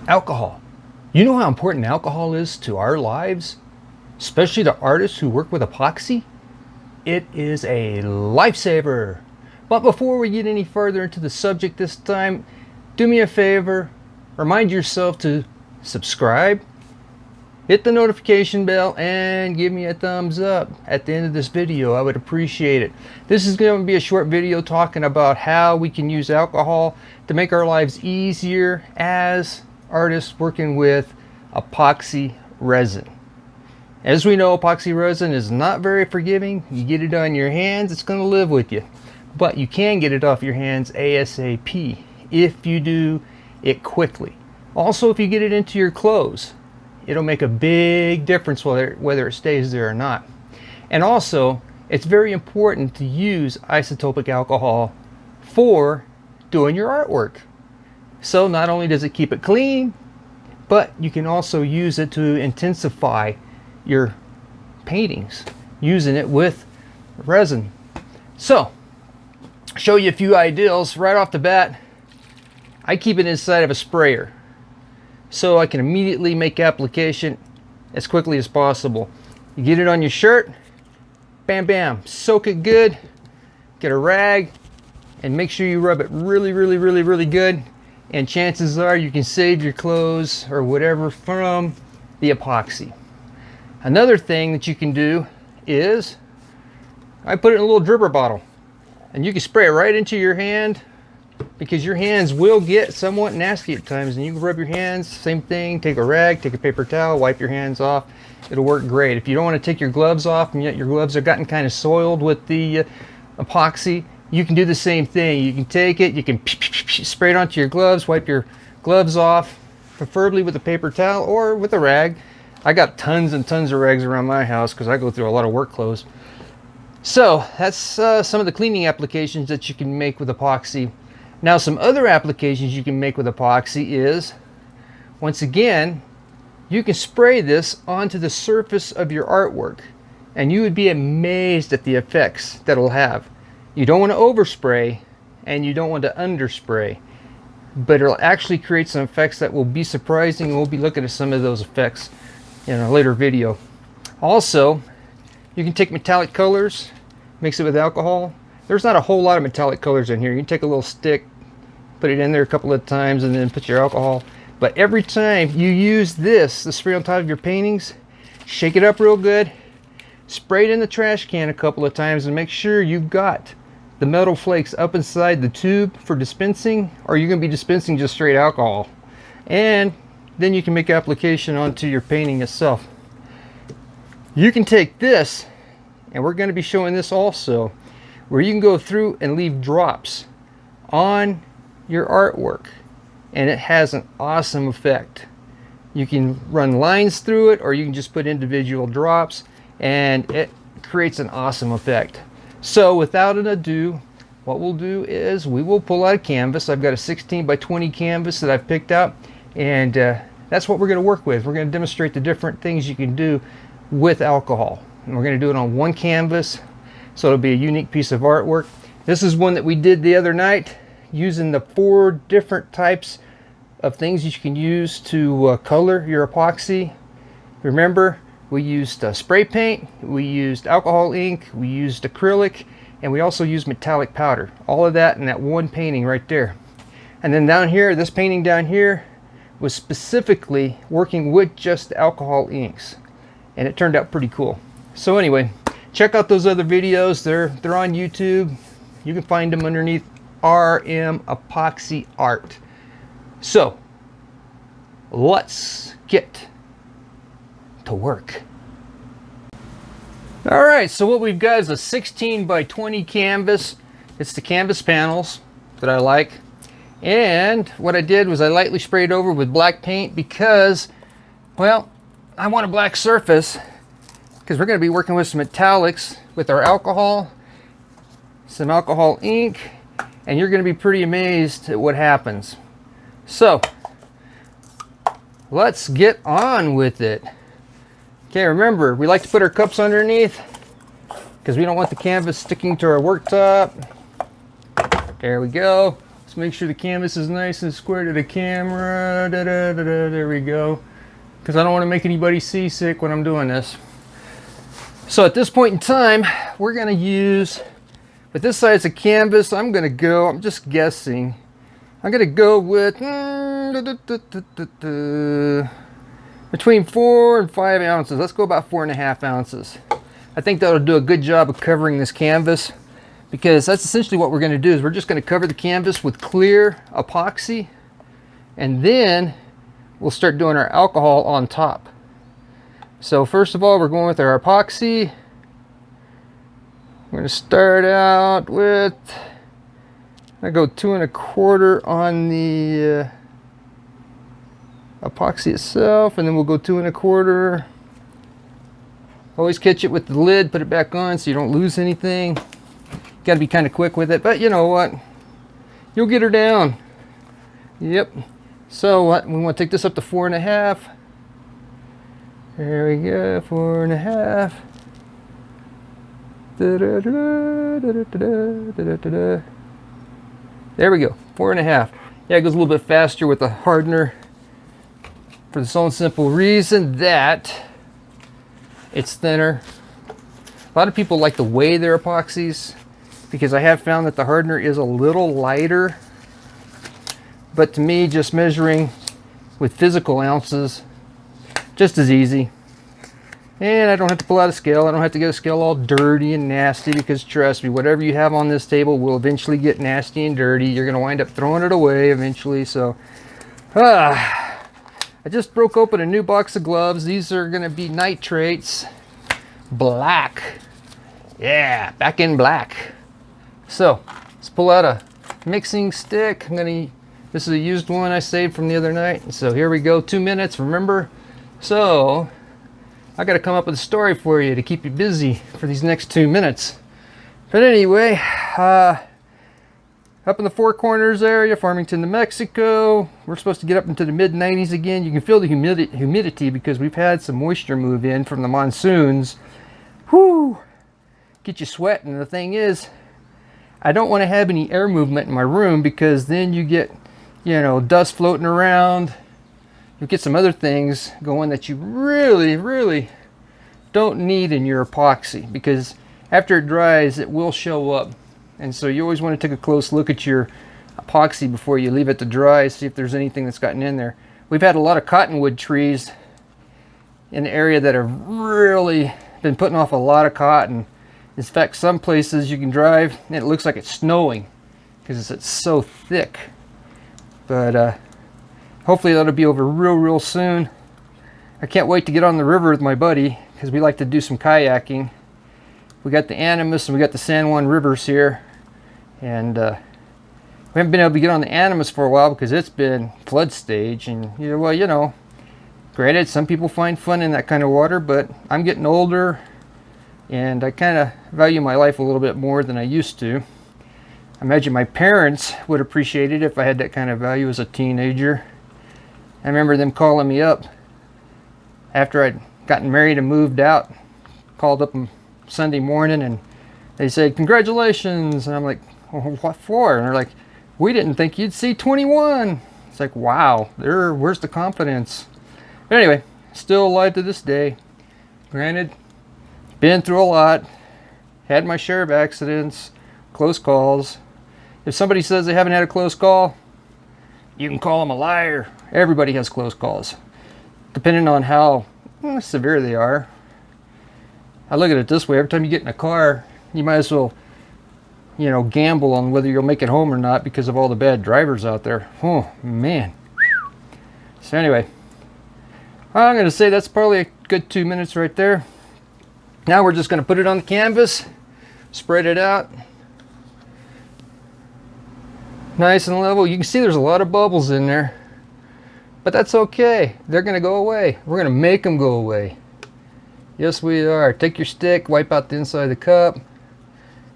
Alcohol. You know how important alcohol is to our lives, especially to artists who work with epoxy? It is a lifesaver. But before we get any further into the subject this time, do me a favor, remind yourself to subscribe, hit the notification bell, and give me a thumbs up at the end of this video. I would appreciate it. This is going to be a short video talking about how we can use alcohol to make our lives easier as artists working with epoxy resin. As we know, epoxy resin is not very forgiving. You get it on your hands, it's going to live with you. But you can get it off your hands ASAP if you do it quickly. Also, if you get it into your clothes, it'll make a big difference whether it stays there or not. And also, it's very important to use isotopic alcohol for doing your artwork. So not only does it keep it clean, but you can also use it to intensify your paintings using it with resin. So, show you a few ideals right off the bat. I keep it inside of a sprayer so I can immediately make application as quickly as possible. You get it on your shirt, bam bam, soak it good, get a rag, and make sure you rub it really good, and chances are you can save your clothes or whatever from the epoxy. Another thing that you can do is I put it in a little dripper bottle, and you can spray it right into your hand, because your hands will get somewhat nasty at times, and you can rub your hands, same thing, take a rag, take a paper towel, wipe your hands off. It'll work great. If you don't want to take your gloves off and yet your gloves have gotten kind of soiled with the epoxy, you can do the same thing. You can take it, you can spray it onto your gloves, wipe your gloves off, preferably with a paper towel or with a rag. I got tons and tons of rags around my house because I go through a lot of work clothes. So that's some of the cleaning applications that you can make with epoxy. Now, some other applications you can make with epoxy is, once again, you can spray this onto the surface of your artwork, and you would be amazed at the effects that it'll have. You don't want to overspray, and you don't want to underspray, but it'll actually create some effects that will be surprising, and we'll be looking at some of those effects in a later video. Also, you can take metallic colors, mix it with alcohol. There's not a whole lot of metallic colors in here. You can take a little stick, put it in there a couple of times, and then put your alcohol. But every time you use this, the spray on top of your paintings, shake it up real good, spray it in the trash can a couple of times, and make sure you've got the metal flakes up inside the tube for dispensing, or you're going to be dispensing just straight alcohol. And then you can make application onto your painting itself. You can take this, and we're going to be showing this also, where you can go through and leave drops on your artwork, and it has an awesome effect. You can run lines through it, or you can just put individual drops, and it creates an awesome effect. So without an ado, what we'll do is we will pull out a canvas. I've got a 16 by 20 canvas that I've picked out, and that's what we're going to work with. We're going to demonstrate the different things you can do with alcohol, and we're going to do it on one canvas, so it'll be a unique piece of artwork. This is one that we did the other night using the 4 different types of things you can use to color your epoxy. Remember, we used spray paint, we used alcohol ink, we used acrylic, and we also used metallic powder. All of that in that one painting right there. And then down here, this painting down here was specifically working with just alcohol inks, and it turned out pretty cool. So anyway, check out those other videos. They're on YouTube. You can find them underneath RM Epoxy Art. So let's get to work. All right, so what we've got is a 16 by 20 canvas. It's the canvas panels that I like. And what I did was I lightly sprayed over with black paint because, well, I want a black surface because we're going to be working with some metallics with our alcohol, some alcohol ink, and you're going to be pretty amazed at what happens. So let's get on with it. Okay, remember, we like to put our cups underneath because we don't want the canvas sticking to our worktop. There we go. Let's make sure the canvas is nice and square to the camera. There we go. Because I don't want to make anybody seasick when I'm doing this. So at this point in time, we're going to use, with this size of canvas, I'm just guessing, I'm going to go with between 4 and 5 ounces. Let's go about 4.5 ounces. I think that'll do a good job of covering this canvas, because that's essentially what we're going to do. Is we're just going to cover the canvas with clear epoxy, and then we'll start doing our alcohol on top. So first of all, we're going with our epoxy. We're going to start out with, I go 2 1/4 on the epoxy itself, and then we'll go 2 1/4. Always catch it with the lid, put it back on so you don't lose anything. Got to be kind of quick with it, but you know what? You'll get her down. Yep. So what? We want to take this up to 4.5. There we go, 4.5. There we go, 4.5. Yeah, it goes a little bit faster with the hardener for the sole and simple reason that it's thinner. A lot of people like to weigh their epoxies, because I have found that the hardener is a little lighter. But to me, just measuring with physical ounces, just as easy. And I don't have to pull out a scale. I don't have to get a scale all dirty and nasty, because trust me, whatever you have on this table will eventually get nasty and dirty. You're going to wind up throwing it away eventually. So, I just broke open a new box of gloves. These are going to be nitrates. Black. Yeah, back in black. So, let's pull out a mixing stick. This is a used one I saved from the other night. So here we go, 2 minutes, remember? So, I got to come up with a story for you to keep you busy for these next 2 minutes. But anyway, up in the Four Corners area, Farmington, New Mexico, we're supposed to get up into the mid-90s again. You can feel the humidity because we've had some moisture move in from the monsoons. Whew! Get you sweating. The thing is, I don't want to have any air movement in my room, because then you get, dust floating around. You get some other things going that you really, really don't need in your epoxy, because after it dries, it will show up. And so you always want to take a close look at your epoxy before you leave it to dry, see if there's anything that's gotten in there. We've had a lot of cottonwood trees in the area that have really been putting off a lot of cotton. In fact, some places you can drive and it looks like it's snowing because it's so thick. But hopefully that'll be over real soon. I can't wait to get on the river with my buddy, because we like to do some kayaking. We got the Animas and we got the San Juan rivers here, and we haven't been able to get on the Animas for a while because it's been flood stage. And granted, some people find fun in that kind of water, but I'm getting older and I kind of value my life a little bit more than I used to. I imagine my parents would appreciate it if I had that kind of value as a teenager. I remember them calling me up after I'd gotten married and moved out. Called up on Sunday morning and they said, "Congratulations." And I'm like, "Well, what for?" And they're like, "We didn't think you'd see 21. It's like, wow, where's the confidence? But anyway, still alive to this day. Granted, been through a lot, had my share of accidents, close calls. If somebody says they haven't had a close call, you can call them a liar. Everybody has close calls, depending on how severe they are. I look at it this way: every time you get in a car, you might as well, gamble on whether you'll make it home or not because of all the bad drivers out there. Oh, man. So anyway, I'm going to say that's probably a good 2 minutes right there. Now we're just going to put it on the canvas, spread it out. Nice and level. You can see there's a lot of bubbles in there, but that's okay. They're going to go away. We're going to make them go away. Yes, we are. Take your stick, wipe out the inside of the cup.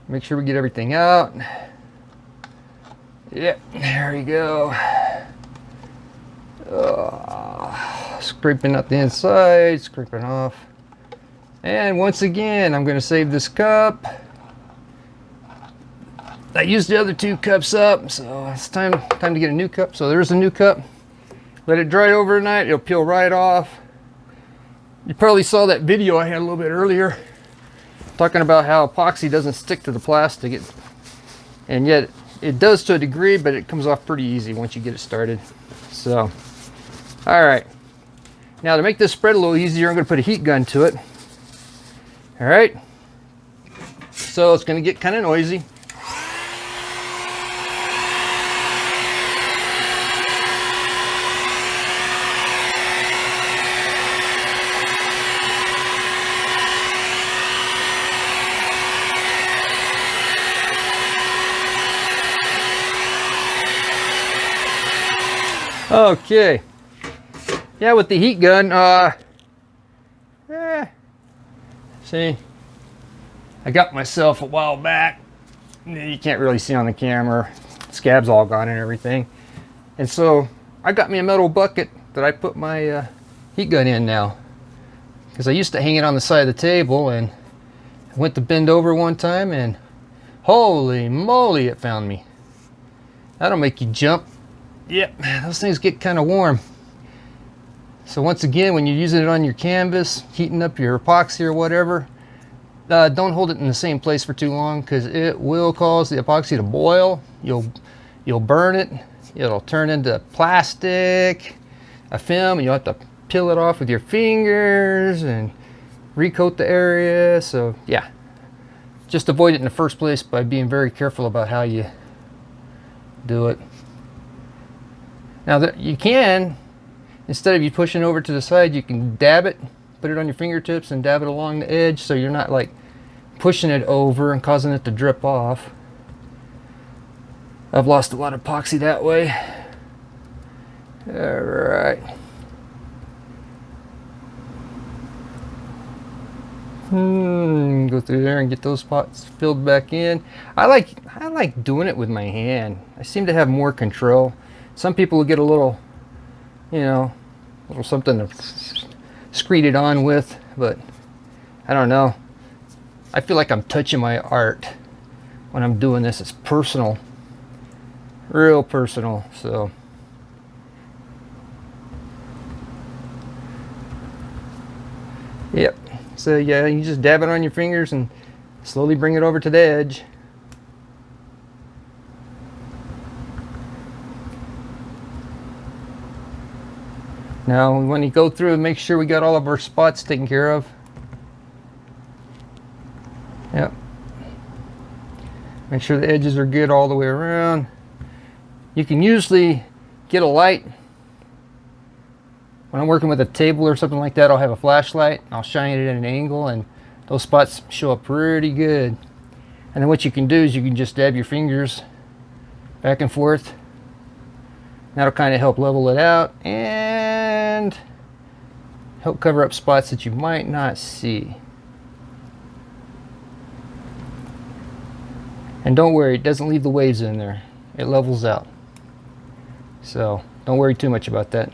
Make sure we get everything out. Yep, there we go. Scraping out the inside, scraping off. And once again, I'm going to save this cup. I used the other 2 cups up, so it's time to get a new cup. So there's a new cup. Let it dry overnight, it'll peel right off. You probably saw that video I had a little bit earlier talking about how epoxy doesn't stick to the plastic, and yet it does to a degree, but it comes off pretty easy once you get it started. So, all right. Now to make this spread a little easier, I'm going to put a heat gun to it. All right. So it's going to get kind of noisy. Okay. Yeah, with the heat gun, see, I got myself a while back. You can't really see on the camera. Scab's all gone and everything. And so I got me a metal bucket that I put my heat gun in now. Because I used to hang it on the side of the table, and I went to bend over one time and holy moly, it found me. That'll make you jump. Yep, those things get kind of warm. So once again, when you're using it on your canvas, heating up your epoxy or whatever, don't hold it in the same place for too long, because it will cause the epoxy to boil. You'll burn it. It'll turn into plastic, a film, and you'll have to peel it off with your fingers and recoat the area. So yeah, just avoid it in the first place by being very careful about how you do it. Now that you can, instead of you pushing over to the side, you can dab it, put it on your fingertips and dab it along the edge, so you're not like pushing it over and causing it to drip off. I've lost a lot of epoxy that way. All right. Go through there and get those spots filled back in. I like doing it with my hand. I seem to have more control. Some people will get a little, you know, a little something to screed it on with, but I don't know. I feel like I'm touching my art when I'm doing this. It's personal, real personal. So yep. So yeah, you just dab it on your fingers and slowly bring it over to the edge. Now when you go through and make sure we got all of our spots taken care of. Yep. Make sure the edges are good all the way around. You can usually get a light. When I'm working with a table or something like that, I'll have a flashlight. I'll shine it at an angle and those spots show up pretty good. And then what you can do is you can just dab your fingers back and forth. That'll kind of help level it out and help cover up spots that you might not see. And don't worry, it doesn't leave the waves in there. It levels out. So don't worry too much about that.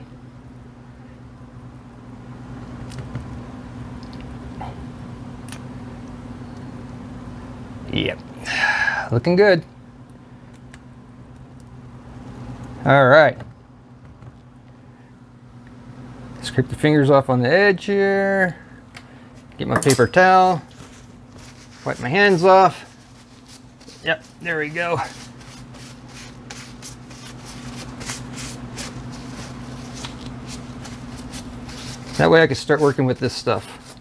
Yep, looking good. All right. Scrape the fingers off on the edge here. Get my paper towel. Wipe my hands off. Yep, there we go. That way I can start working with this stuff.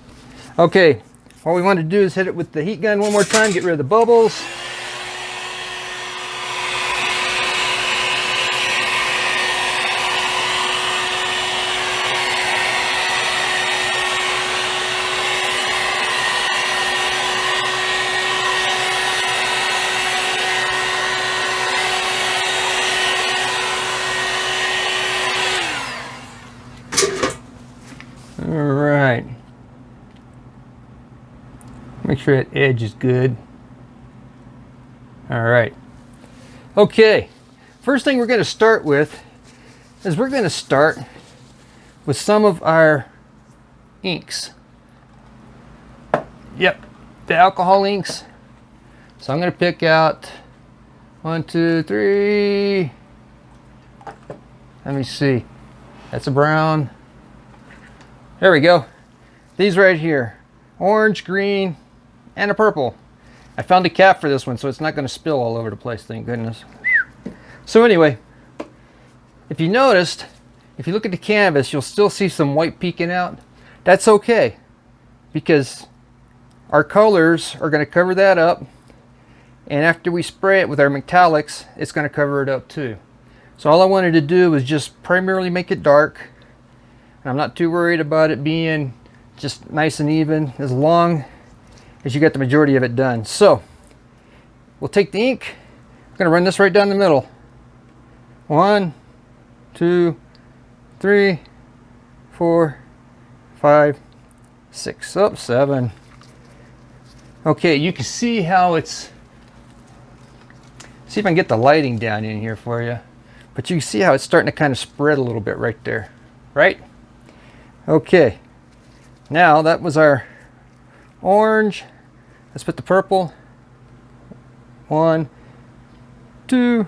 Okay, all we want to do is hit it with the heat gun one more time, get rid of the bubbles. All right. Make sure that edge is good. All right. Okay. First thing we're going to start with is we're going to start with some of our inks. Yep, the alcohol inks. So I'm going to pick out 1, 2, 3. Let me see. That's a brown. There we go. These right here. Orange, green, and a purple. I found a cap for this one, so it's not going to spill all over the place, thank goodness. So anyway, if you noticed, if you look at the canvas, you'll still see some white peeking out. That's okay, because our colors are going to cover that up, and after we spray it with our metallics, it's going to cover it up too. So all I wanted to do was just primarily make it dark, and I'm not too worried about it being just nice and even as long as you get the majority of it done. So we'll take the ink. I'm going to run this right down the middle. 1, 2, 3, 4, 5, 6, 7. Okay, you can see how it's, see if I can get the lighting down in here for you. But you can see how it's starting to kind of spread a little bit right there, right? Okay, now that was our orange. Let's put the purple. 1, 2,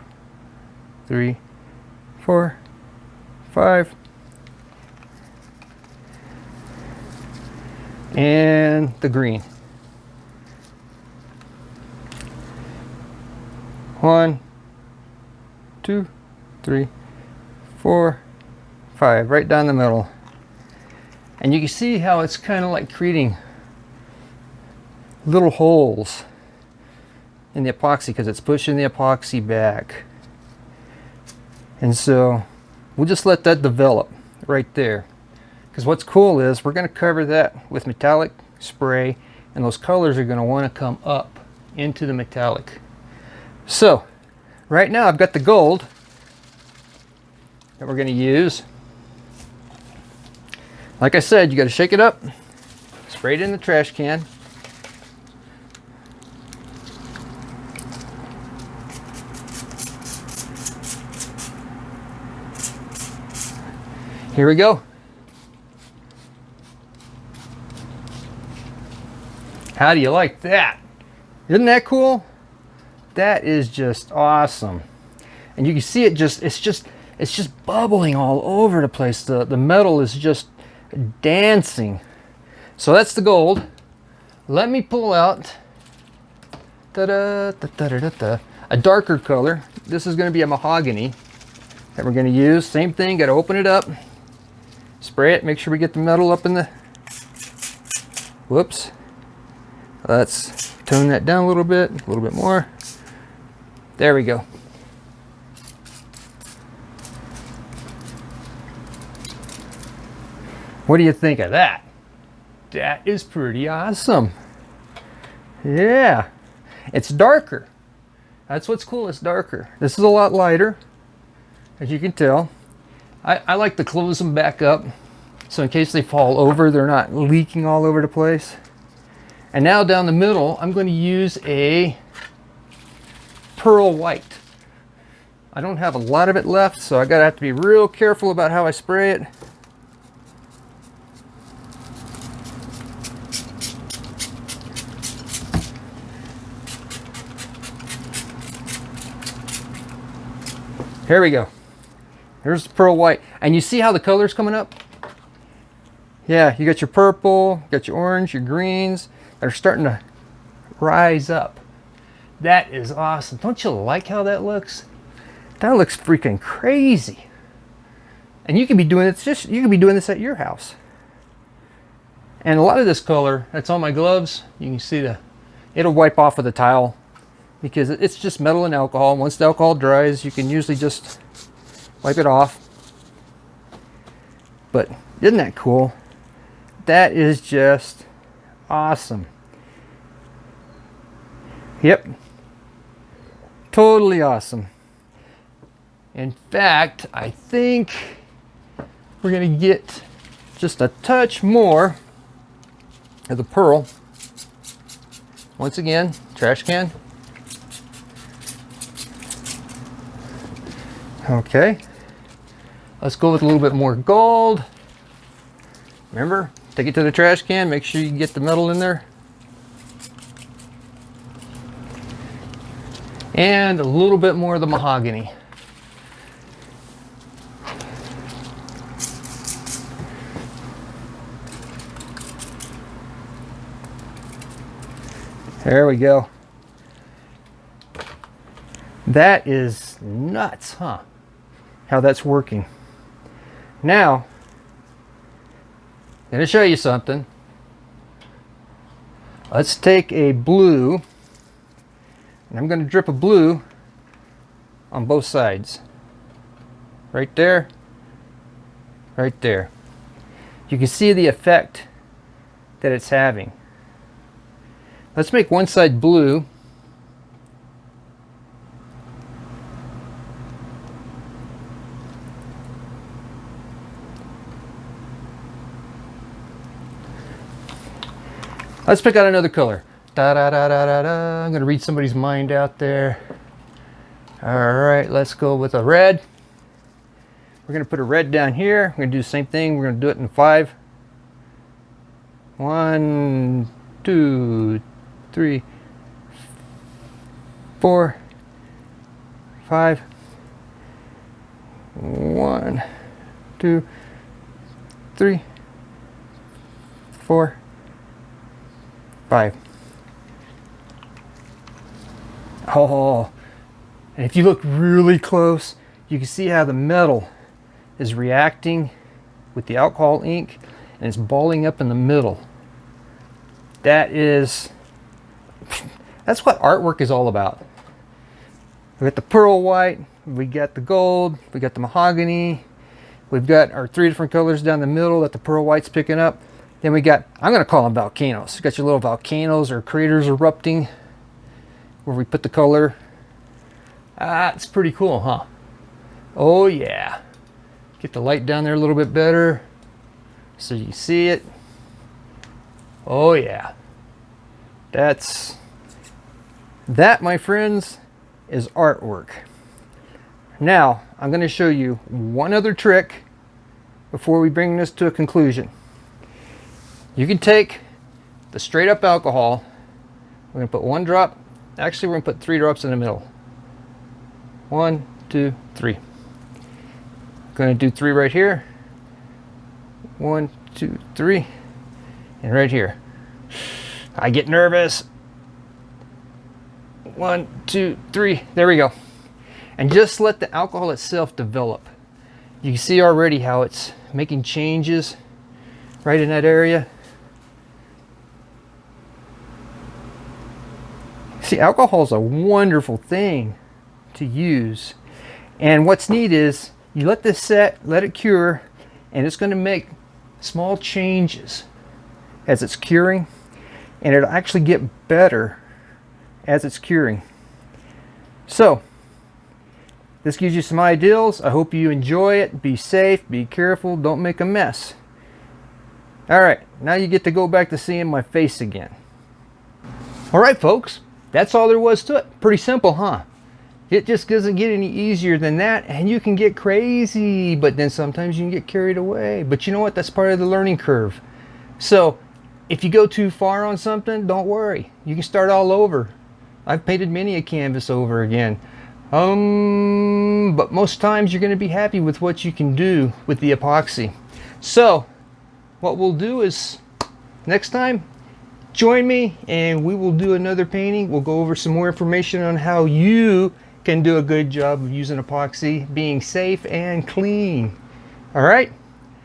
3, 4, 5. And the green. 1, 2, 3, 4, 5, right down the middle. And you can see how it's kind of like creating little holes in the epoxy because it's pushing the epoxy back. And so we'll just let that develop right there, because what's cool is we're going to cover that with metallic spray, and those colors are going to want to come up into the metallic. So right now I've got the gold that we're going to use. Like I said, you got to shake it up, spray it in the trash can. Here we go. How do you like that? Isn't that cool? That is just awesome. And you can see it just, it's just bubbling all over the place. The metal is just dancing. So that's the gold. Let me pull out a darker color. This is going to be a mahogany that we're going to use. Same thing, got to open it up, spray it, make sure we get the metal up in the, whoops. Let's tone that down a little bit more. There we go. What do you think of that? That is pretty awesome. Yeah, it's darker. That's what's cool, it's darker. This is a lot lighter, as you can tell. I like to close them back up, so in case they fall over, they're not leaking all over the place. And now down the middle, I'm going to use a pearl white. I don't have a lot of it left, so I gotta have to be real careful about how I spray it. Here we go. Here's the pearl white. And you see how the color's coming up? Yeah, you got your purple, you got your orange, your greens that are starting to rise up. That is awesome. Don't you like how that looks? That looks freaking crazy. And you can be doing it, you can be doing this at your house. And a lot of this color that's on my gloves, you can see it'll wipe off with a towel, because it's just metal and alcohol. Once the alcohol dries, you can usually just wipe it off. But isn't that cool? That is just awesome. Yep. Totally awesome. In fact, I think we're going to get just a touch more of the pearl. Once again, trash can. Okay. Let's go with a little bit more gold. Remember, take it to the trash can, make sure you get the metal in there. And a little bit more of the mahogany. There we go. That is nuts, huh? How that's working. Now, I'm going to show you something. Let's take a blue, and I'm going to drip a blue on both sides. Right there, right there. You can see the effect that it's having. Let's make one side blue. Let's pick out another color. Da da da da da da. I'm going to read somebody's mind out there. All right, let's go with a red. We're going to put a red down here. We're going to do the same thing. We're going to do it in 5. 1, 2, 3, 4, 5. 1, 2, 3, 4, 5. Oh, and if you look really close, you can see how the metal is reacting with the alcohol ink, and it's balling up in the middle. That's what artwork is all about. We got the pearl white, we got the gold, we got the mahogany, we've got our 3 different colors down the middle that the pearl white's picking up. Then we got, I'm going to call them volcanoes. You got your little volcanoes or craters erupting where we put the color. It's pretty cool, huh? Oh yeah. Get the light down there a little bit better so you see it. Oh yeah. That, my friends, is artwork. Now, I'm going to show you one other trick before we bring this to a conclusion. You can take the straight up alcohol. We're going to put 1 drop. Actually, we're going to put 3 drops in the middle. 1, 2, 3. Going to do 3 right here. 1, 2, 3. And right here. I get nervous. 1, 2, 3. There we go. And just let the alcohol itself develop. You can see already how it's making changes right in that area. See, alcohol is a wonderful thing to use. And what's neat is you let this set, let it cure, and it's going to make small changes as it's curing. And it'll actually get better as it's curing. So, this gives you some ideals. I hope you enjoy it. Be safe, be careful, don't make a mess. Alright, now you get to go back to seeing my face again. Alright folks, that's all there was to it. Pretty simple, huh? It just doesn't get any easier than that, and you can get crazy, but then sometimes you can get carried away. But you know what? That's part of the learning curve. So, if you go too far on something, don't worry. You can start all over. I've painted many a canvas over again. But most times you're going to be happy with what you can do with the epoxy. So, what we'll do is, next time, join me and we will do another painting. We'll go over some more information on how you can do a good job of using epoxy, being safe and clean. Alright?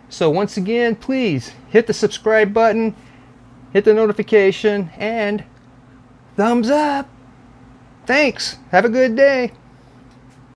So once again, please hit the subscribe button, hit the notification, and thumbs up. Thanks. Have a good day.